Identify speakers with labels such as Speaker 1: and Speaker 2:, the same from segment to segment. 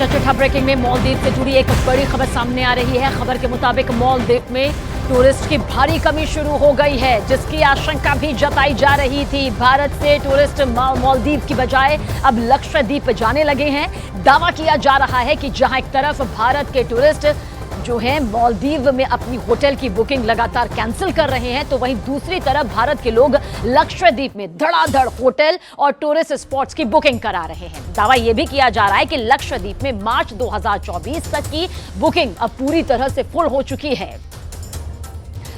Speaker 1: चिट्ठा ब्रेकिंग में मालदीव से जुड़ी एक बड़ी खबर सामने आ रही है। खबर के मुताबिक मालदीव में टूरिस्ट की भारी कमी शुरू हो गई है, जिसकी आशंका भी जताई जा रही थी। भारत से टूरिस्ट मालदीव की बजाय अब लक्षद्वीप जाने लगे हैं। दावा किया जा रहा है कि जहां एक तरफ भारत के टूरिस्ट जो है मालदीव में अपनी होटल की बुकिंग लगातार कैंसिल कर रहे हैं, तो वहीं दूसरी तरफ भारत के लोग लक्षद्वीप में धड़ाधड़ होटल और टूरिस्ट स्पॉट्स की बुकिंग करा रहे हैं। दावा यह भी किया जा रहा है कि लक्षद्वीप में मार्च 2024 तक की बुकिंग अब पूरी तरह से फुल हो चुकी है।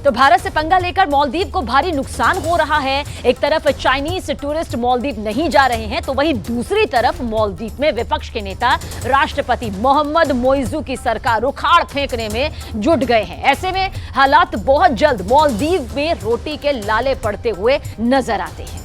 Speaker 1: तो भारत से पंगा लेकर मालदीव को भारी नुकसान हो रहा है। एक तरफ चाइनीज टूरिस्ट मालदीव नहीं जा रहे हैं, तो वहीं दूसरी तरफ मालदीव में विपक्ष के नेता राष्ट्रपति मोहम्मद मोइजू की सरकार उखाड़ फेंकने में जुट गए हैं। ऐसे में हालात बहुत जल्द मालदीव में रोटी के लाले पड़ते हुए नजर आते हैं।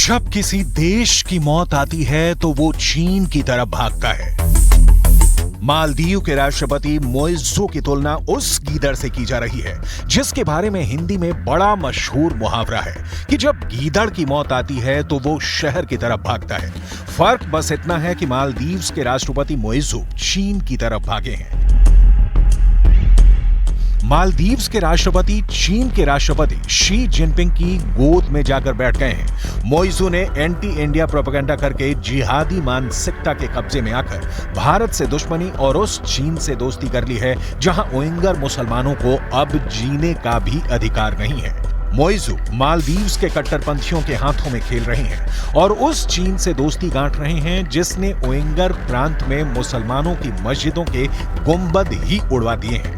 Speaker 2: जब किसी देश की मौत आती है तो वो चीन की तरफ भागता है। मालदीव के राष्ट्रपति मोइजू की तुलना उस गीदड़ से की जा रही है, जिसके बारे में हिंदी में बड़ा मशहूर मुहावरा है कि जब गीदड़ की मौत आती है तो वो शहर की तरफ भागता है। फर्क बस इतना है कि मालदीव के राष्ट्रपति मोइजू चीन की तरफ भागे हैं। मालदीव के राष्ट्रपति चीन के राष्ट्रपति शी जिनपिंग की गोद में जाकर बैठ गए हैं। मोइजू ने एंटी इंडिया प्रोपेगेंडा करके जिहादी मानसिकता के कब्जे में आकर भारत से दुश्मनी और उस चीन से दोस्ती कर ली है, जहां उइगर मुसलमानों को अब जीने का भी अधिकार नहीं है। मोइजू मालदीव के कट्टरपंथियों के हाथों में खेल रहे हैं और उस चीन से दोस्ती गांठ रहे हैं जिसने उइगर प्रांत में मुसलमानों की मस्जिदों के गुंबद ही उड़वा दिए हैं।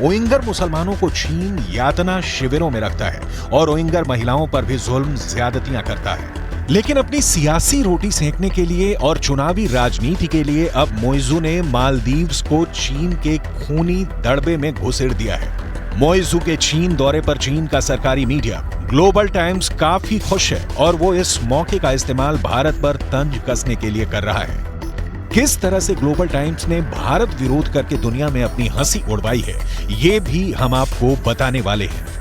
Speaker 2: उइगर मुसलमानों को चीन यातना शिविरों में रखता है और उइगर महिलाओं पर भी जुल्म ज्यादतियां करता है। लेकिन अपनी सियासी रोटी सेंकने के लिए और चुनावी राजनीति के लिए अब मोइजू ने मालदीव को चीन के खूनी दड़बे में घुसेड़ दिया है। मोइजू के चीन दौरे पर चीन का सरकारी मीडिया ग्लोबल टाइम्स काफी खुश है और वो इस मौके का इस्तेमाल भारत पर तंज कसने के लिए कर रहा है। किस तरह से ग्लोबल टाइम्स ने भारत विरोध करके दुनिया में अपनी हंसी उड़वाई है, ये भी हम आपको बताने वाले हैं।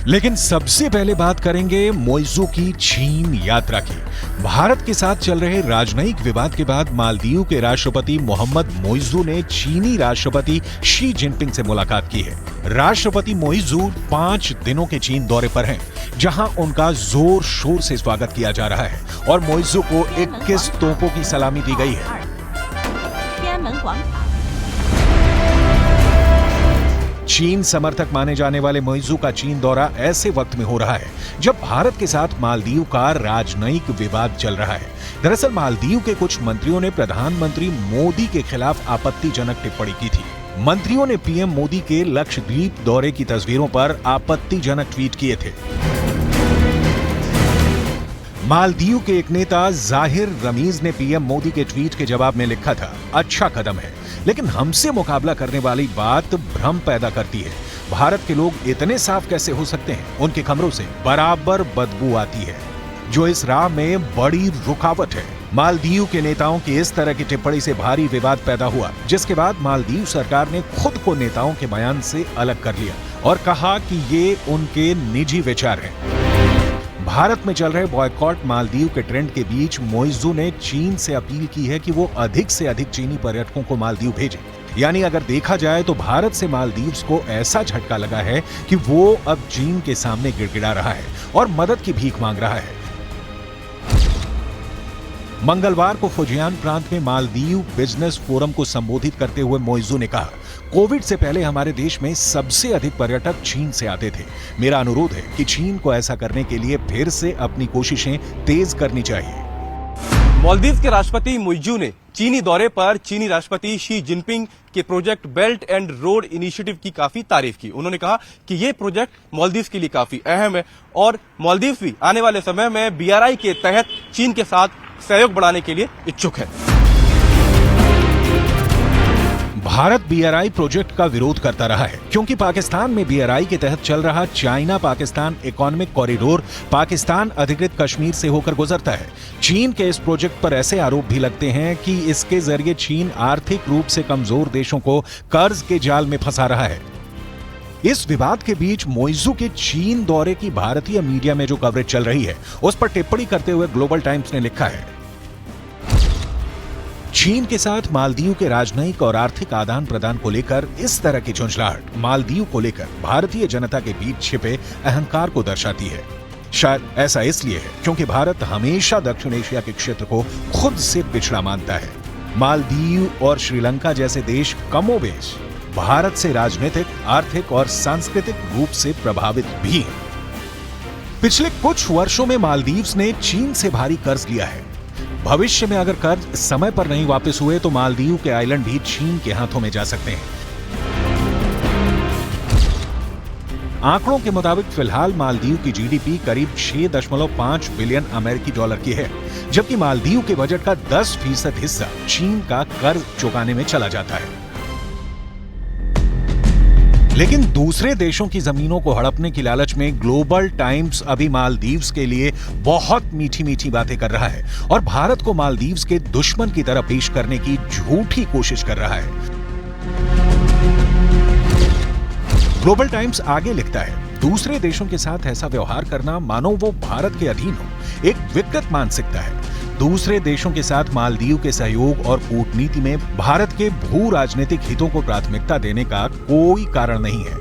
Speaker 2: लेकिन सबसे पहले बात करेंगे मोइजू की चीन यात्रा की। भारत के साथ चल रहे राजनयिक विवाद के बाद मालदीव के राष्ट्रपति मोहम्मद मोइजू ने चीनी राष्ट्रपति शी जिनपिंग से मुलाकात की है। राष्ट्रपति मोइजू 5 दिनों के चीन दौरे पर हैं, जहां उनका जोर शोर से स्वागत किया जा रहा है और मोइजू को 21 तोपों की सलामी दी गई है। चीन समर्थक माने जाने वाले मोइजू का चीन दौरा ऐसे वक्त में हो रहा है जब भारत के साथ मालदीव का राजनयिक विवाद चल रहा है। दरअसल मालदीव के कुछ मंत्रियों ने प्रधानमंत्री मोदी के खिलाफ आपत्तिजनक टिप्पणी की थी। मंत्रियों ने पीएम मोदी के लक्षद्वीप दौरे की तस्वीरों पर आपत्तिजनक ट्वीट किए थे। मालदीव के एक नेता जाहिर रमीज ने पीएम मोदी के ट्वीट के जवाब में लिखा था, अच्छा कदम है, लेकिन हमसे मुकाबला करने वाली बात भ्रम पैदा करती है। भारत के लोग इतने साफ कैसे हो सकते हैं? उनके कमरों से बराबर बदबू आती है, जो इस राह में बड़ी रुकावट है। मालदीव के नेताओं की इस तरह की टिप्पणी से भारी विवाद पैदा हुआ, जिसके बाद मालदीव सरकार ने खुद को नेताओं के बयान से अलग कर लिया और कहा कि ये उनके निजी विचार हैं। भारत में चल रहे बॉयकॉट मालदीव के ट्रेंड के बीच मोइजू ने चीन से अपील की है कि वो अधिक से अधिक चीनी पर्यटकों को मालदीव भेजें। यानी अगर देखा जाए तो भारत से मालदीव को ऐसा झटका लगा है कि वो अब चीन के सामने गिड़गिड़ा रहा है और मदद की भीख मांग रहा है। मंगलवार को फुजियान प्रांत में मालदीव बिजनेस फोरम को संबोधित करते हुए मोइजू ने कहा, कोविड से पहले हमारे देश में सबसे अधिक पर्यटक चीन से आते थे। मेरा अनुरोध है कि चीन को ऐसा करने के लिए फिर से अपनी कोशिशें तेज करनी चाहिए।
Speaker 3: मालदीव के राष्ट्रपति मोइजू ने चीनी दौरे पर चीनी राष्ट्रपति शी जिनपिंग के project belt and road initiative की काफी तारीफ की। उन्होंने कहा कि ये प्रोजेक्ट मालदीव के लिए काफी अहम है और मालदीव भी आने वाले समय में BRI के तहत चीन के साथ सहयोग बढ़ाने के लिए इच्छुक है।
Speaker 2: भारत BRI प्रोजेक्ट का विरोध करता रहा है क्योंकि पाकिस्तान में BRI के तहत चल रहा China Pakistan economic corridor Pakistan अधिकृत कश्मीर से होकर गुजरता है। चीन के इस प्रोजेक्ट पर ऐसे आरोप भी लगते हैं कि इसके जरिए चीन आर्थिक रूप से कमजोर देशों को कर्ज के जाल में फंसा रहा है। इस विवाद के बीच मोइजू के चीन दौरे की भारतीय मीडिया में जो कवरेज चल रही है उस पर टिप्पणी करते हुए ग्लोबल टाइम्स ने लिखा है, चीन के साथ मालदीव के राजनयिक और आर्थिक आदान प्रदान को लेकर इस तरह की झुंझलाहट मालदीव को लेकर भारतीय जनता के बीच छिपे अहंकार को दर्शाती है। शायद ऐसा इसलिए है क्योंकि भारत हमेशा दक्षिण एशिया के क्षेत्र को खुद से पिछड़ा मानता है। मालदीव और श्रीलंका जैसे देश कमोबेश भारत से राजनीतिक, आर्थिक और सांस्कृतिक रूप से प्रभावित भी हैं। पिछले कुछ वर्षों में मालदीव्स ने चीन से भारी कर्ज लिया है। भविष्य में अगर कर्ज समय पर नहीं वापस हुए तो मालदीव के आइलैंड भी चीन के हाथों में जा सकते हैं। आंकड़ों के मुताबिक फिलहाल मालदीव की GDP करीब 6.5 बिलियन अमेरिकी डॉलर की है, जबकि मालदीव के बजट का 10% हिस्सा चीन का कर्ज चुकाने में चला जाता है। लेकिन दूसरे देशों की जमीनों को हड़पने की लालच में ग्लोबल टाइम्स अभी मालदीव्स के लिए बहुत मीठी मीठी बातें कर रहा है और भारत को मालदीव्स के दुश्मन की तरह पेश करने की झूठी कोशिश कर रहा है। ग्लोबल टाइम्स आगे लिखता है, दूसरे देशों के साथ ऐसा व्यवहार करना मानो वो भारत के अधीन हो, एक विकृत मानसिकता है। दूसरे देशों के साथ मालदीव के सहयोग और कूटनीति में भारत के भू राजनीतिक हितों को प्राथमिकता देने का कोई कारण नहीं है।